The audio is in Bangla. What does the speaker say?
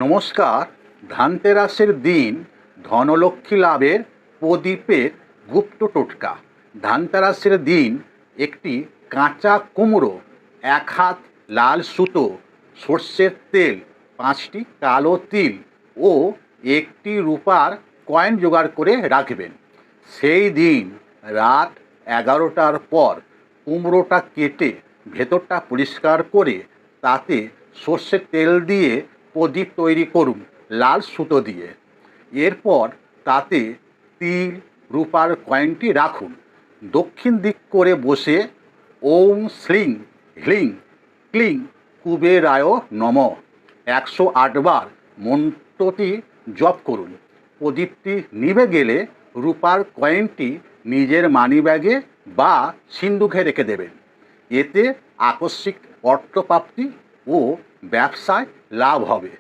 নমস্কার। ধানতেরাসের দিন ধনলক্ষ্মী লাভের প্রদীপের গুপ্ত টোটকা। ধানতেরাসের দিন একটি কাঁচা কুমড়ো, 1 হাত লাল সুতো, সর্ষের তেল, 5টি কালো তিল ও একটি রূপার কয়েন জোগাড় করে রাখবেন। সেই দিন রাত 11টার পর কুমড়োটা কেটে ভেতরটা পরিষ্কার করে তাতে সর্ষের তেল দিয়ে প্রদীপ তৈরি করুন লাল সুতো দিয়ে। এরপর তাতে তিল, রূপার কয়েনটি রাখুন। দক্ষিণ দিক করে বসে ওম শ্রীং হ্লিং ক্লিং কুবেরায় নমঃ 108 বার মন্ত্রটি জপ করুন। প্রদীপটি নিভে গেলে রূপার কয়েনটি নিজের মানিব্যাগে বা সিন্ধুকে রেখে দেবেন। এতে আকস্মিক অর্থপ্রাপ্তি ও ব্যবসায় লাভ হবে।